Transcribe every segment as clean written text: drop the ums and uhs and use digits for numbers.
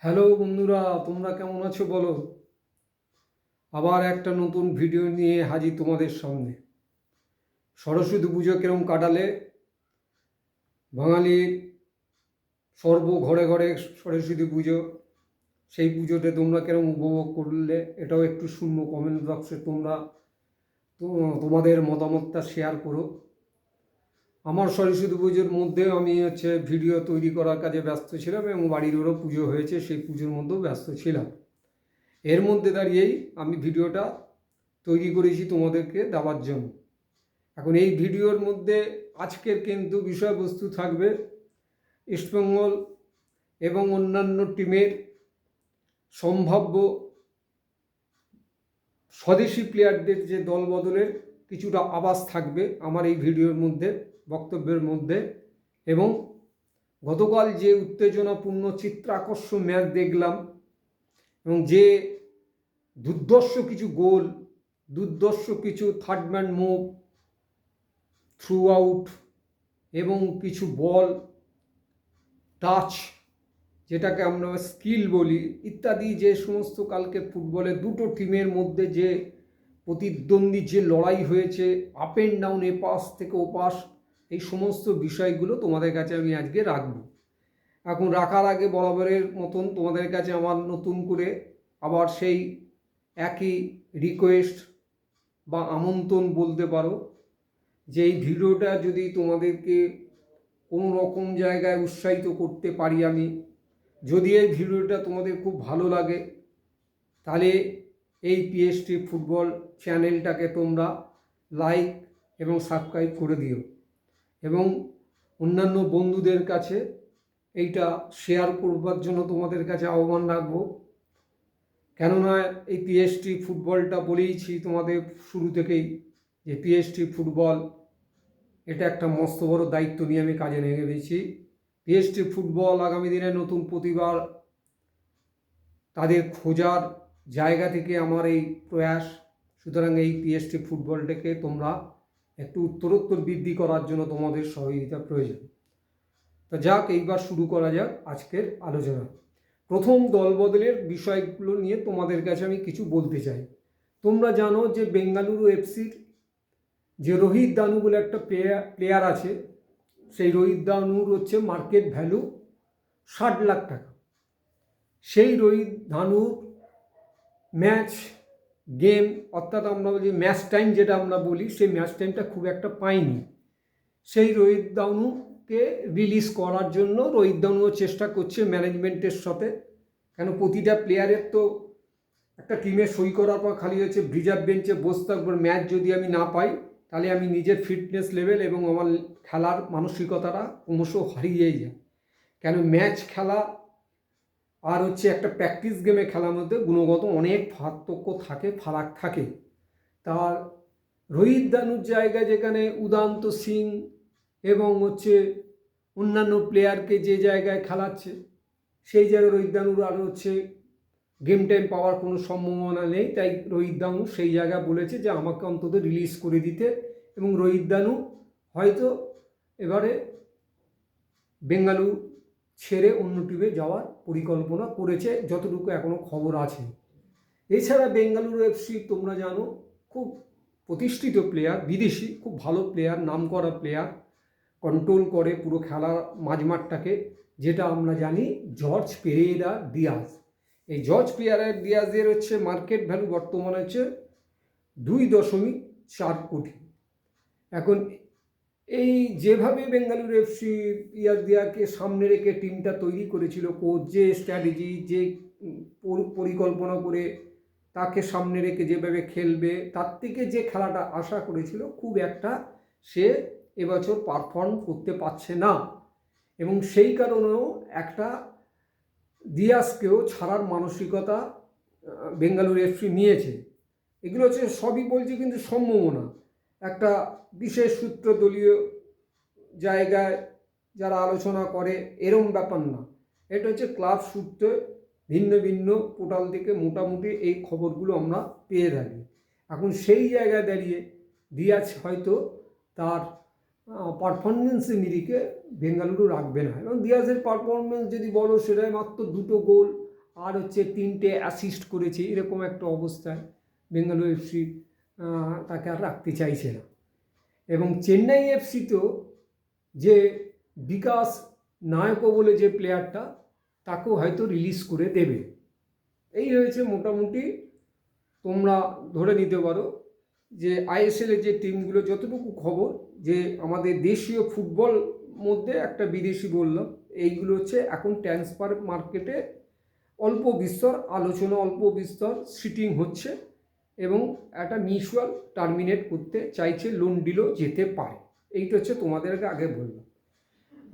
Hello বন্ধুরা, তোমরা কেমন আছো বলো। আবার একটা নতুন ভিডিও নিয়ে হাজির তোমাদের সামনে। সরস্বতী পুজো কিরম কাটালে? বাঙালির সর্ব ঘরে ঘরে সরস্বতী পুজো, সেই পুজোতে তোমরা কিরম উপভোগ করলে এটাও একটু শুনবো। কমেন্ট বক্সে তোমরা তোমাদের মতামতটা শেয়ার করো। আমার সরস্বতী পুজোর মধ্যে আমি ভিডিও তৈরি করার কাজে ব্যস্ত ছিলাম এবং বাড়িরও পুজো হয়েছে, সেই পুজোর মধ্যেও ব্যস্ত ছিলাম। এর মধ্যে দাঁড়িয়েই আমি ভিডিওটা তৈরি করেছি তোমাদেরকে দেওয়ার জন্য। এখন এই ভিডিওর মধ্যে আজকের কিন্তু বিষয়বস্তু থাকবে ইস্টবেঙ্গল এবং অন্যান্য টিমের সম্ভাব্য স্বদেশি প্লেয়ারদের যে দল বদলের কিছুটা আভাস থাকবে আমার এই ভিডিওর মধ্যে, বক্তব্যের মধ্যে। এবং গতকাল যে উত্তেজনাপূর্ণ চিত্রাকর্ষক ম্যাচ দেখলাম এবং যে দুর্ধর্ষ কিছু গোল, দুর্ধর্ষ কিছু third man move, through out এবং কিছু বল টাচ, যেটাকে আমরা স্কিল বলি, ইত্যাদি, যে সমস্ত কালকে ফুটবলে দুটো টিমের মধ্যে যে প্রতিদ্বন্দ্বী যে লড়াই হয়েছে, আপ অ্যান্ড ডাউন, এপাশ থেকে ওপাশ, এই সমস্ত বিষয়গুলো তোমাদের কাছে আমি আজকে রাখবো। এখন রাখার আগে বরাবরের মতন তোমাদের কাছে আমার নতুন করে আবার সেই একই রিকোয়েস্ট বা আমন্ত্রণ বলতে পারো, যে এই ভিডিওটা যদি তোমাদেরকে কোনো রকম জায়গায় উৎসাহিত করতে পারি আমি, যদি এই ভিডিওটা তোমাদের খুব ভালো লাগে, তাহলে এই পিএসটি ফুটবল চ্যানেলটাকে তোমরা লাইক এবং সাবস্ক্রাইব করে দিও এবং অন্যান্য বন্ধুদের কাছে এইটা শেয়ার করবার জন্য তোমাদের কাছে আহ্বান রাখবো। কেননা এই পিএসটি ফুটবলটা বলেইছি তোমাদের শুরু থেকেই, যে পিএসটি ফুটবল এটা একটা মস্ত বড় দায়িত্ব নিয়ে আমি কাজে নেমে গেছি। পিএসটি ফুটবল আগামী দিনে নতুন প্রতিভার তাদের খোঁজার জায়গা থেকে আমার এই প্রয়াস। সুতরাং এই পিএসটি ফুটবলটাকে তোমরা একটু উত্তরোত্তর বৃদ্ধি করার জন্য তোমাদের সহযোগিতা প্রয়োজন। তা যাক, এইবার শুরু করা যাক আজকের আলোচনা। প্রথম দল বদলের বিষয়গুলো নিয়ে তোমাদের কাছে আমি কিছু বলতে চাই। তোমরা জানো যে বেঙ্গালুরু এফসির যে রোহিত দানু বলে একটা প্লেয়ার আছে, সেই রোহিত দানুর মার্কেট ভ্যালু 60 লাখ টাকা। সেই রোহিত দানুর ম্যাচ গেম, অর্থাৎ আমরা বলি ম্যাচ টাইম, যেটা আমরা বলি, সেই ম্যাচ টাইমটা খুব একটা পাইনি। সেই রোহিত দানুকে রিলিজ করার জন্য রোহিত দানুও চেষ্টা করছে ম্যানেজমেন্টের সাথে। কেন, প্রতিটা প্লেয়ারের তো একটা টিমে সই করার পর খালি রিজার্ভ বেঞ্চে বসে থাকবো, ম্যাচ যদি আমি না পাই তাহলে আমি নিজের ফিটনেস লেভেল এবং আমার খেলার মানসিকতাটা ক্রমশ হারিয়ে যায়। কেন, ম্যাচ খেলা আর একটা প্র্যাকটিস গেমে খেলার মধ্যে গুণগত অনেক পার্থক্য থাকে, ফারাক থাকে। তার রোহিত দানুর জায়গায় যেখানে উদান্ত সিং এবং অন্যান্য প্লেয়ারকে যে জায়গায় খেলাচ্ছে, সেই জায়গায় রোহিত দানুর আর গেম টাইম পাওয়ার কোনো সম্ভাবনা নেই। তাই রোহিত দানু সেই জায়গায় বলেছে যে আমাকে অন্তত রিলিজ করে দিতে, এবং রোহিত দানু হয়তো এবারে বেঙ্গালুরু ছেড়ে অন্য টিমে যাওয়ার পরিকল্পনা করেছে, যতটুকু এখনও খবর আছে। এছাড়া বেঙ্গালুরু এফসি তোমরা জানো খুব প্রতিষ্ঠিত প্লেয়ার, বিদেশি খুব ভালো প্লেয়ার, নামকরা প্লেয়ার, কন্ট্রোল করে পুরো খেলার মাঝমাঠটাকে, যেটা আমরা জানি জর্জ পেরেরা ডিয়াজ। এই জর্জ পেরেরা ডিয়াজের মার্কেট ভ্যালু বর্তমানে 2.4 কোটি। এখন এই যেভাবে বেঙ্গালুরু এফসি দিয়াকে সামনে রেখে টিমটা তৈরি করেছিল, কোচ যে স্ট্র্যাটেজি, যে পরিকল্পনা করে তাকে সামনে রেখে যেভাবে খেলবে, তার থেকে যে খেলাটা আশা করেছিল, খুব একটা সে এবছর পারফর্ম করতে পারছে না। এবং সেই কারণেও একটা দিয়াজকেও ছাড়ার মানসিকতা বেঙ্গালুরু এফসি নিয়েছে। এগুলো সবই বলছি কিন্তু সম্ভাবনা, একটা বিশেষ সূত্র দলীয় জায়গায় যারা আলোচনা করে এরম ব্যাপার না। এটা ক্লাব সূত্রে ভিন্ন ভিন্ন পোর্টাল থেকে মোটামুটি এই খবরগুলো আমরা পেয়ে থাকি। এখন সেই জায়গায় দাঁড়িয়ে দিয়াজ হয়তো তার পারফরমেন্সের নিরিখে বেঙ্গালুরু রাখবে না। এবং দিয়াজের পারফরমেন্স যদি বলো, সেটাই মাত্র 2টো গোল, আর হচ্ছে 3টে অ্যাসিস্ট করেছে, এরকম একটা অবস্থায় বেঙ্গালুরু এফসি তাকে আর রাখতে চাইছে না। এবং চেন্নাই এফসি তো যে বিকাশ নায়ক বলে যে প্লেয়ারটা, তাকেও হয়তো রিলিজ করে দেবে। এই হয়েছে মোটামুটি, তোমরা ধরে নিতে পারো যে আইএসএলের যে টিমগুলো, যতটুকু খবর যে আমাদের দেশীয় ফুটবল মধ্যে একটা বিদেশি বললাম, এইগুলো হচ্ছে এখন ট্রান্সফার মার্কেটে অল্প বিস্তর আলোচনা, অল্প বিস্তর সিটিং হচ্ছে এবং একটা মিউচুয়াল টার্মিনেট করতে চাইছে, লোন ডিলও যেতে পারে। এইটা হচ্ছে তোমাদেরকে আগে বললাম।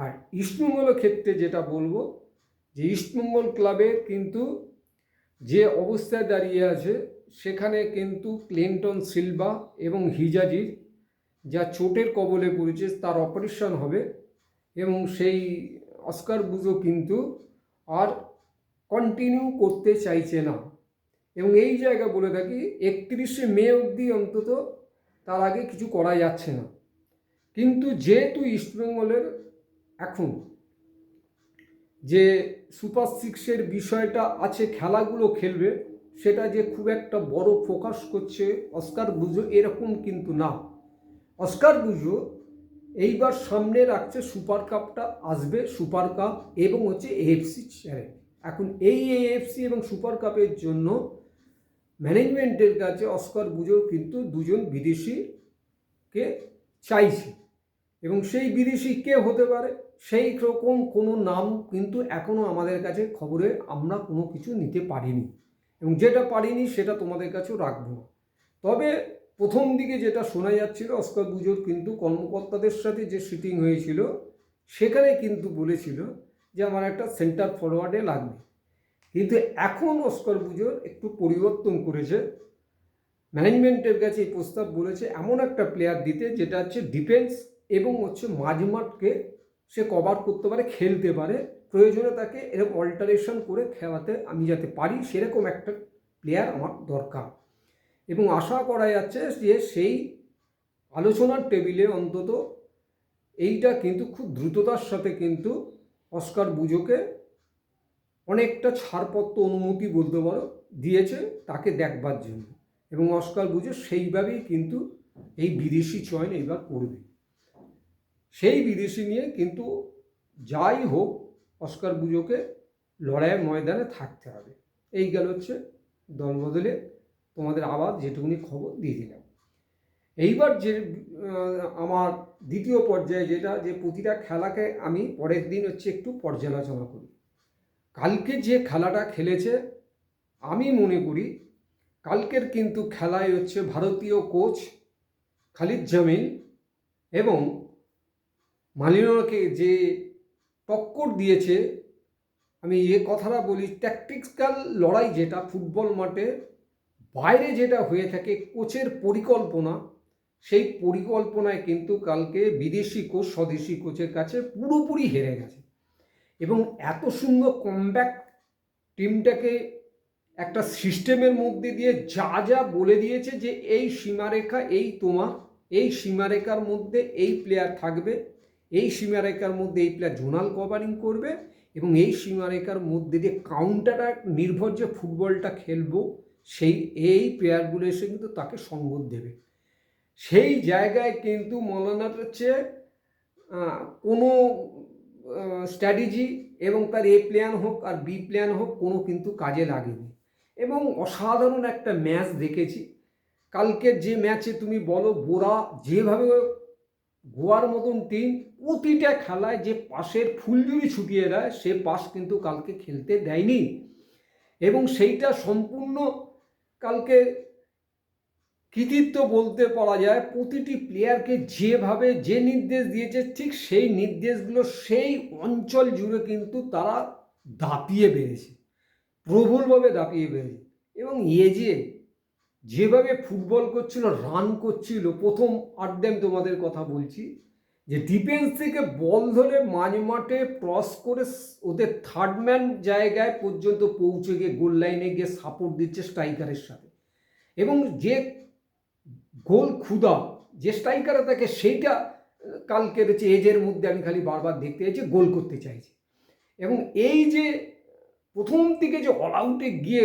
আর ইস্টবেঙ্গলের ক্ষেত্রে যেটা বলবো, যে ইস্টবেঙ্গল ক্লাবের কিন্তু যে অবস্থায় দাঁড়িয়ে আছে, সেখানে কিন্তু ক্লিন্টন সিলভা এবং হিজাজির যা চোটের কবলে পড়েছে, তার অপারেশন হবে এবং সেই অস্কার বুজো কিন্তু আর কন্টিনিউ করতে চাইছে না। এবং এই জায়গা বলে থাকি, 31শে মে অবধি অন্তত, তার আগে কিছু করা যাচ্ছে না। কিন্তু যেহেতু ইস্টবেঙ্গলের এখন যে সুপার সিক্সের বিষয়টা আছে, খেলাগুলো খেলবে, সেটা যে খুব একটা বড় ফোকাস করছে অস্কার বুজো, এরকম কিন্তু না। অস্কার বুজো এইবার সামনে রাখছে সুপার কাপটা আসবে, সুপার কাপ এবং হচ্ছে এএফসি চ্যালেঞ্জ। এখন এই এএফসি এবং সুপার কাপের জন্য ম্যানেজমেন্টের কাছে অস্কার বুজো কিন্তু দুজন বিদেশিকে চাইছে, এবং সেই বিদেশি কে হতে পারে সেই রকম কোনো নাম কিন্তু এখনও আমাদের কাছে খবরে আমরা কোনো কিছু নিতে পারিনি, এবং যেটা পারিনি সেটা তোমাদের কাছেও রাখবো না। তবে প্রথম দিকে যেটা শোনা যাচ্ছিল, অস্কার বুজোর কিন্তু কর্মকর্তাদের সাথে যে সিটিং হয়েছিল, সেখানে কিন্তু বলেছিল যে আমার একটা সেন্টার ফরওয়ার্ডে লাগবে। কিন্তু এখন অস্কার বুজোর একটু পরিবর্তন করেছে, ম্যানেজমেন্টের কাছে এই প্রস্তাব বলেছে এমন একটা প্লেয়ার দিতে যেটা হচ্ছে ডিফেন্স এবং হচ্ছে মাঝমাঠকে সে কভার করতে পারে, খেলতে পারে, প্রয়োজনে তাকে এরকম অল্টারেশন করে খেলাতে আমি যাতে পারি, সেরকম একটা প্লেয়ার আমার দরকার। এবং আশা করা যাচ্ছে যে সেই আলোচনার টেবিলে অন্তত এইটা কিন্তু খুব দ্রুততার সাথে কিন্তু অস্কার বুজোকে অনেকটা ছাড়পত্র, অনুমতি বলতে পারো, দিয়েছে তাকে দেখবার জন্য। এবং অস্কার বুজো সেইভাবেই কিন্তু এই বিদেশি চয়ন এইবার করবে। সেই বিদেশি নিয়ে কিন্তু যাই হোক অস্কার বুজোকে লড়াইয়ের ময়দানে থাকতে হবে। এই গেল হচ্ছে দল বদলে তোমাদের আবার যেটুকুনি খবর দিয়ে দিলাম। এইবার যে আমার দ্বিতীয় পর্যায়ে যেটা, যে প্রতিটা খেলাকে আমি পরের দিন হচ্ছে একটু পর্যালোচনা করি। কালকে যে খেলাটা খেলেছে, আমি মনে করি কালকের কিন্তু খেলায় হচ্ছে ভারতীয় কোচ খালিদ জামিল এবং মালিঙ্গাকে যে টক্কর দিয়েছে, আমি এ কথাটা বলি, ট্যাকটিক্যাল লড়াই যেটা ফুটবল মাঠে বাইরে যেটা হয়ে থাকে, কোচের পরিকল্পনা, সেই পরিকল্পনায় কিন্তু কালকে বিদেশি কোচ স্বদেশি কোচের কাছে পুরোপুরি হেরে গেছে। এবং এত সুন্দর কমব্যাক টিমটাকে একটা সিস্টেমের মধ্যে দিয়ে যা যা বলে দিয়েছে যে এই সীমারেখা, এই তোমার এই সীমারেখার মধ্যে এই প্লেয়ার থাকবে, এই সীমারেখার মধ্যে এই প্লেয়ার জোনাল কভারিং করবে, এবং এই সীমারেখার মধ্যে দিয়ে কাউন্টার নির্ভর যে ফুটবলটা খেলবো, সেই এই প্লেয়ারগুলো এসে কিন্তু তাকে সঙ্গ দেবে। সেই জায়গায় কিন্তু মৌলানার হচ্ছে কোনো স্ট্র্যাটেজি এবং তার এ প্ল্যান হোক আর বি প্ল্যান হোক, কোনো কিন্তু কাজে লাগেনি। এবং অসাধারণ একটা ম্যাচ দেখেছি কালকের যে ম্যাচে। তুমি বলো বোরা যেভাবে, গোয়ার মতন টিম প্রতিটা খেলায় যে পাশের ফুলঝুরি ছুটিয়ে দেয়, সে পাস কিন্তু কালকে খেলতে দেয়নি। এবং সেইটা সম্পূর্ণ কালকে কৃতিত্ব বলতে পারা যায়। প্রতিটি প্লেয়ারকে যেভাবে যে নির্দেশ দিয়েছে, ঠিক সেই নির্দেশগুলো সেই অঞ্চল জুড়ে কিন্তু তারা দাপিয়ে বেড়েছে, প্রবলভাবে দাপিয়ে বেড়েছে। এবং যেভাবে ফুটবল করছিল, রান করছিল, প্রথম আর্ধে আমি তোমাদের কথা বলছি, যে ডিফেন্স থেকে বল ধরে মাঝ মাঠে ক্রস করে ওদের থার্ড ম্যান জায়গায় পর্যন্ত পৌঁছে গিয়ে গোল লাইনে গিয়ে সাপোর্ট দিচ্ছে স্ট্রাইকারের সাথে। এবং যে গোল ক্ষুদা যে স্ট্রাইকারে থাকে, সেইটা কালকের এজের মধ্যে আমি খালি বারবার দেখতে চাইছি, গোল করতে চাইছি। এবং এই যে প্রথম থেকে যে অল আউটে গিয়ে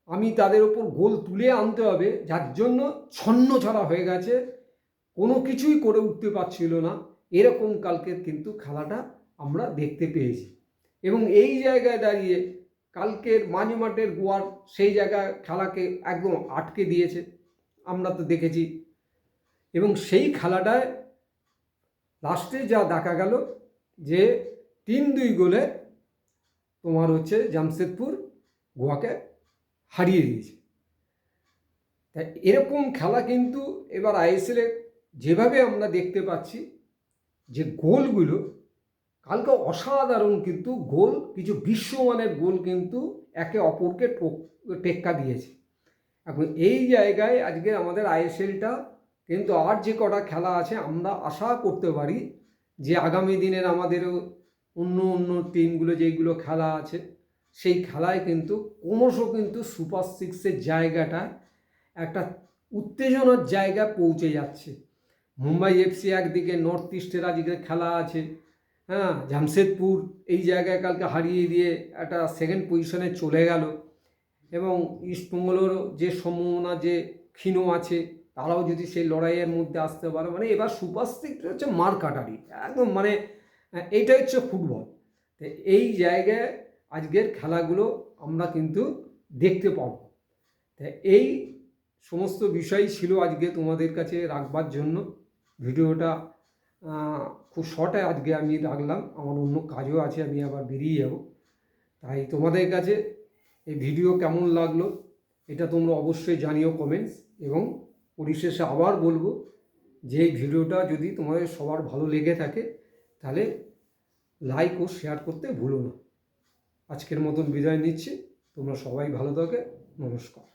আমি তাদের ওপর গোল তুলে আনতে হবে, যার জন্য ছন্নছাড়া হয়ে গেছে, কোনো কিছুই করে উঠতে পারছিল না, এরকম কালকের কিন্তু খেলাটা আমরা দেখতে পেয়েছি। এবং এই জায়গায় দাঁড়িয়ে কালকের মাঝমাঠের গোয়ার সেই জায়গায় খেলাকে একদম আটকে দিয়েছে, আমরা তো দেখেছি। এবং সেই খেলাটায় লাস্টে যা দেখা গেল যে 3-2 গোলে তোমার হচ্ছে জামশেদপুর গোয়াকে হারিয়ে দিয়েছে। তাই এরকম খেলা কিন্তু এবার আইএসএলে যেভাবে আমরা দেখতে পাচ্ছি যে গোলগুলো কালকে অসাধারণ কিন্তু গোল, কিছু বিশ্বমানের গোল কিন্তু একে অপরকে টেক্কা দিয়েছে। এখন এই জায়গায় আজকে আমাদের আইএসএলটা কিন্তু আর যে কটা খেলা আছে আমরা আশা করতে পারি যে আগামী দিনের আমাদেরও অন্য টিমগুলো যেগুলো খেলা আছে সেই খেলায় কিন্তু ক্রমশ কিন্তু সুপার সিক্সের জায়গাটা একটা উত্তেজনার জায়গায় পৌঁছে যাচ্ছে। মুম্বাই এফসি একদিকে, নর্থ ইস্টের আজকে খেলা আছে, হ্যাঁ, জামশেদপুর এই জায়গায় কালকে হারিয়ে দিয়ে একটা সেকেন্ড পজিশনে চলে গেল। এবং ইস্টবেঙ্গলেরও যে সম্ভাবনা যে ক্ষীণ আছে, তারাও যদি সেই লড়াইয়ের মধ্যে আসতে পারে, মানে এবার সুপার সিক্স হচ্ছে মার কাটারি একদম, মানে এইটা হচ্ছে ফুটবল। তো এই জায়গায় আজকের খেলাগুলো আমরা কিন্তু দেখতে পাবো। তা এই সমস্ত বিষয় ছিল আজকে তোমাদের কাছে রাখবার জন্য। ভিডিওটা খুব শর্টে আজকে আমি রাখলাম, আমার অন্য কাজও আছে, আমি আবার বেরিয়ে যাব। তাই তোমাদের কাছে এই ভিডিও কেমন লাগলো এটা তোমরা অবশ্যই জানিও কমেন্টস। এবং পরিশেষে আবার বলবো যে এই ভিডিওটা যদি তোমাদের সবার ভালো লেগে থাকে তাহলে লাইক ও শেয়ার করতে ভুলো না। আজকের মতন বিদায় নিচ্ছি, তোমরা সবাই ভালো থাকে, নমস্কার।